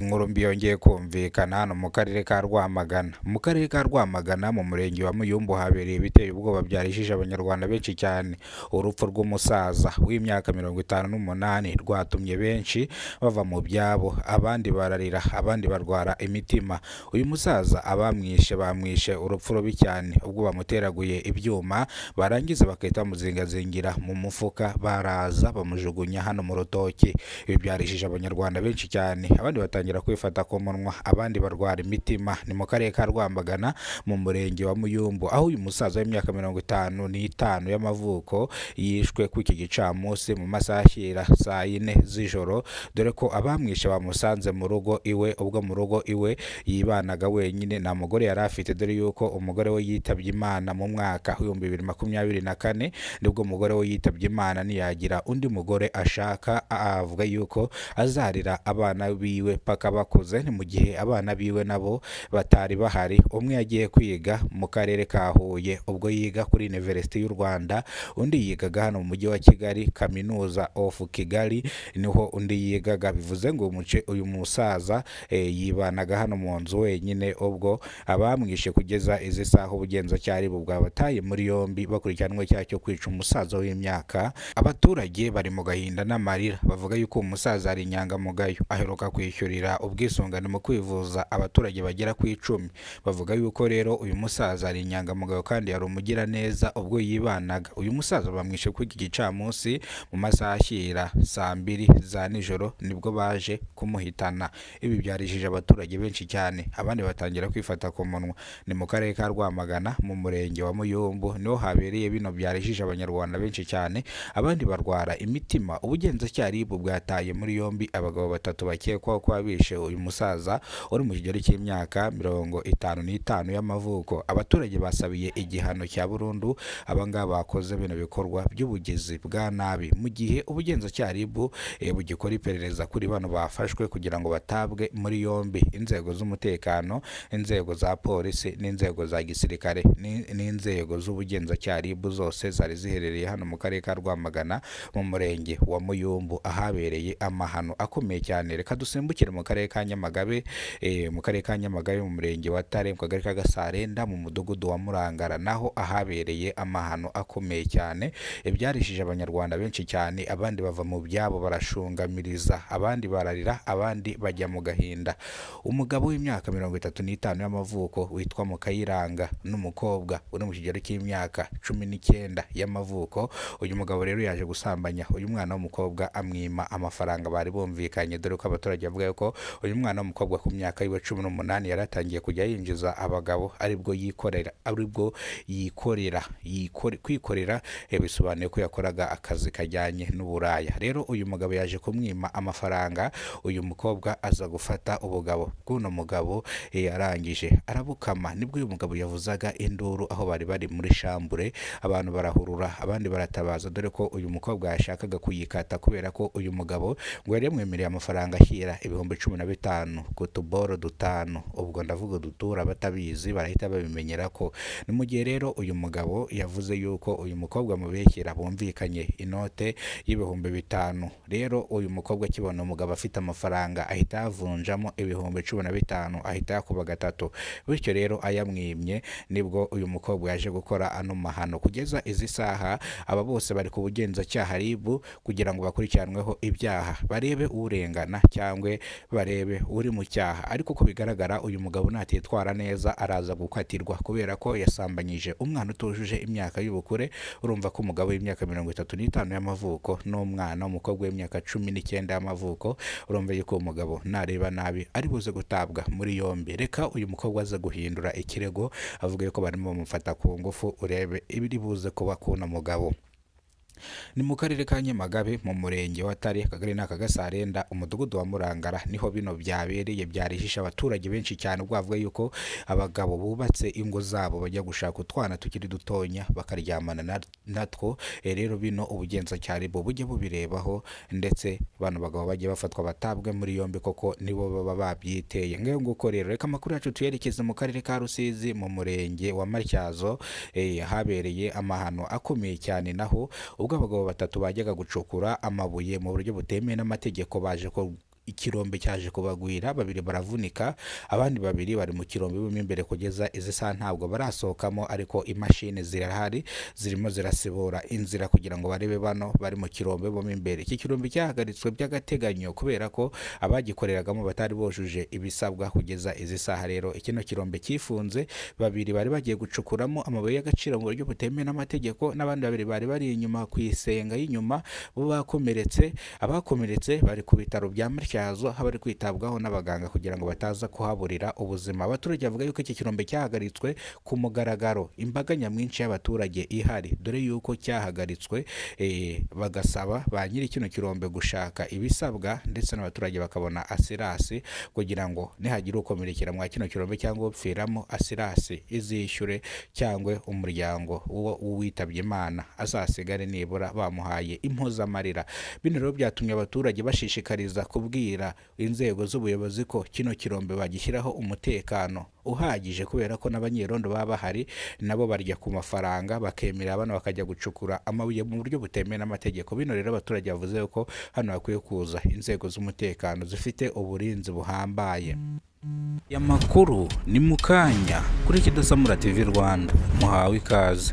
Inkuru mbi yongeye kumvikana hano mu karere ka Rwamagana. Mu karere ka Rwamagana mu murenge wa Muyumbu habereye ibiteye ubwoba byarishije abanyarwanda benshi cyane. Urupfu rw'umusaza w'imyaka 58 rwatumye benshi bava mu byabo, abandi bararira, abandi barwara imitima. Uyu musaza bamwishe urupfu rubi cyane ubwo bamuteraguye ibyuma, barangiza bakahita bamuzingazingira mu mufuka, baraza bamujugunya hano mu rutoki. Ibi byarishije abanyarwanda benshi cyane, abandi batangira kwifata ku munwa, abandi barwara imitima. Ni mu karere ka Rwamagana mu murenge wa Muyumbu, aho uyu musaza w'imyaka 55 y'amavuko yishwe ku iki gicamunsi mu masaha ashyira saa 4 z'ijoro, dore ko abamwishe bamusanze mu rugo iwe. Ubwo mu rugo iwe yibanaga wenyine, nta mugore yari afite, dore yuko umugore we yitabye Imana mu mwaka wa 2024. nibwo umugore we yitabye Imana ntiyagira undi mugore ashaka, avuga yuko azarira abana biwe paka bakuze. Ni mu gihe abana biwe nabo batari bahari. Umwe yagiye kwiga mu karere ka Huye, ubwo yiga kuri University y'u Rwanda, undi yigaga hano mu mujyi wa Kigali, Kaminuza of Kigali niho undi yigaga. Bivuze ngo uyu musaza yibanaga hano mu nzu wenyine. Ubwo abamwishe kugeza izi saha ubugenzacyaha bwabataye muri yombi bakurikiranwe icyaha cyo kwica umusaza w'imyaka. Abaturage bari mu gahinda n'amarira, bavuga yuko umusaza ari inyangamugayo, aheruka kwishyurira ubwisungane mu kwivuza abaturage bagera ku 10. Bavuga yuko rero uyu musaza ari inyangamugayo kandi yari umugira neza ubwo yibanaga. Uyu musaza bamwishe ku iki gicamunsi mu masaha ashyira saa 2 za nijoro, nibwo baje kumuhitana. Ibi byarijije abaturage benshi cyane, abandi batangira kwifata ku munwa. Ni mu karere ka Rwamagana mu murenge wa Muyumbu niho habereye bino byarijije abanyarwanda benshi cyane, abandi barwara imitima. Ubugenzacyaha bwataye muri yombi abagabo 3 bakekwaho kuba bishe uyu musaza uri mu kigero cy'imyaka 55 y'amavuko. Abaturage basabiye igihano cya burundu abangaba bakoze bino bikorwa by'ubugizi bwa nabi, mu gihe ubugenzacyaha bugikora iperereza kuri bano bafashwe kugira ngo batabwe muri yombi. Inzego z'umutekano, inzego za polisi n'inzego za gisirikare n'inzego z'ubugenzacyaha zose zari ziherereye hano mu karere ka Rwamagana mu murenge wa Muyumbu ahabereye amahano akomeye cyane. Reka dusimbukire mu karere ka Nyamagabe, mu murenge wa Tare, mu kagari ka Gasarenda, mu mudugudu wa Murangara, naho ahabereye amahano akomeye cyane. Ibyarishije abanyarwanda benshi cyane, abandi bava mu byabo barashungamiriza, abandi bararira, abandi bajya mu gahinda. Umugabo w'imyaka 35 y'amavuko witwa Mukayiranga n'umukobwa uri mu kigero cy'imyaka 19 y'amavuko. Uyu mugabo rero yaje gusambanya uyu mwana w'umukobwa, amwima amafaranga bari bumvikanye, dore ko abaturage bavuga ko uyu mwana w'umukobwa ku myaka yiwe 18 yaratangiye kujya yinjiza abagabo, aribwo kwikorera. Bisobanuye ko yakoraga akazi kajyanye n'uburaya. Rero uyu mugabo yaje kumwima amafaranga, uyu mukobwa aza gufata ubugabo bw'uno mugabo, arangije arabukama. Nibwo uyu mugabo yavuzaga induru aho bari muri shambure, abantu barahurura, abandi baratabaza, dore ko uyu mukobwa yashakaga kuyikata kubera ko uyu mugabo ngo yari yamwemereye amafaranga ashyira 15,000 ku tuboro 5. Ubwo ndavuga dutura, batabizi barahita babimenyera ko. Ni mu gihe rero uyu mugabo yavuze yuko uyu mukobwa mubeshyira, bumvikanye inote y'5,000. Rero uyu mukobwa akibona umugabo afite amafaranga ahita yavunjamo 15,000, ahita yakuba 3. Bityo rero ayamwimye, nibwo uyu mukobwa yaje gukora ano mahano. Kugeza izi saha aba bose bari ku bugenzacyaha kugira ngo bakurikiranweho ibyaha, barebe urengana cyangwa barebe uri mu cyaha. Ariko ko bigaragara uyu mugabo natitwara neza araza gukatirwa, kubera ko yasambanyije umwana utujuje imyaka y'ubukure. Urumva ko umugabo w'imyaka 35 y'amavuko n'umwana w'umukobwa w'imyaka 19 y'amavuko, urumva yuko umugabo nareba nabi ari buze gutabwa muri yombi. Reka uyu mukobwa aza guhindura ikirego, avuga yuko barimo bamufata ku ngufu, urebe ibiri buze kuba kuno mugabo. Ni mu karere ka Nyamagabe mu murenge wa Tare, akagari n'aka Gasarenda, umudugudu wa Murangara, niho bino byabereye. Byarijisha abaturage benshi cyane, ubwo bavuga yuko abagabo bubatse ingo zabo bajya gushaka utwana tukiri dutonya bakaryamana natwo. Rero bino ubugenzacyaha bujye bubirebaho, ndetse bano bagabo bajye bafatwa batabwe muri yombi, koko nibo baba babyiteye. Ngayo nguko rero, reka amakuru yacu tuyerekeze mu karere ka Rusizi mu murenge wa Matyazo, habereye amahano akomeye cyane, naho ubwo abagabo 3 bajyaga gucukura amabuye mu buryo butemewe n'amategeko baje ikirombe cyaje kubagwira, babiri baravunika, abandi babiri bari mu kirombe mo imbere kugeza izi saha ntabwo barasohokamo, ariko imashini zirahari zirimo zirasibura inzira kugira ngo barebe bano bari mu kirombe mo imbere. Iki kirombe cyahagaritswe by'agateganyo kubera ko abagikoreragamo batari bujuje ibisabwa kugeza izi saha. Rero ikino kirombe kifunze, babiri bari bagiye gucukuramo amabuye y'agaciro mu buryo butemewe n'amategeko, n'abandi babiri bari bari inyuma ku isenga y'inyuma bo bakomeretse. Abakomeretse bari ku bitaro bya Matyazo, aho bari kwitabwaho n'abaganga kugira ngo bataza kuhaburira ubuzima. Abaturage bavuga yuko iki kirombe cyahagaritswe ku mugaragaro, imbaga nyamwinshi y'abaturage ihari, dore yuko cyahagaritswe bagasaba ba nyiri kino kirombe gushaka ibisabwa, ndetse n'abaturage bakabona asirasi kugira ngo nihagira ukomerekera mwa kino kirombe cyangwa upfiramo, asirasi izishyure cyangwa umuryango uwitabye Imana azasigare nibura bamuhaye impozamarira. Bino rero byatumye abaturage bashishikariza kubwira inzego z'ubuyobozi ko kino kirombe bagishyiraho umutekano uhagije, kubera ko n'abanyerondo baba bahari nabo barya ku mafaranga, bakemera abana bakajya gucukura amabuye mu buryo butemewe n'amategeko. Bino rero abaturage bavuze ko hano hakwiye kuza inzego z'umutekano zifite uburinzi buhambaye. Ya makuru ni mukanya kuri Kidasamura TV Rwanda, muhawe ikaze.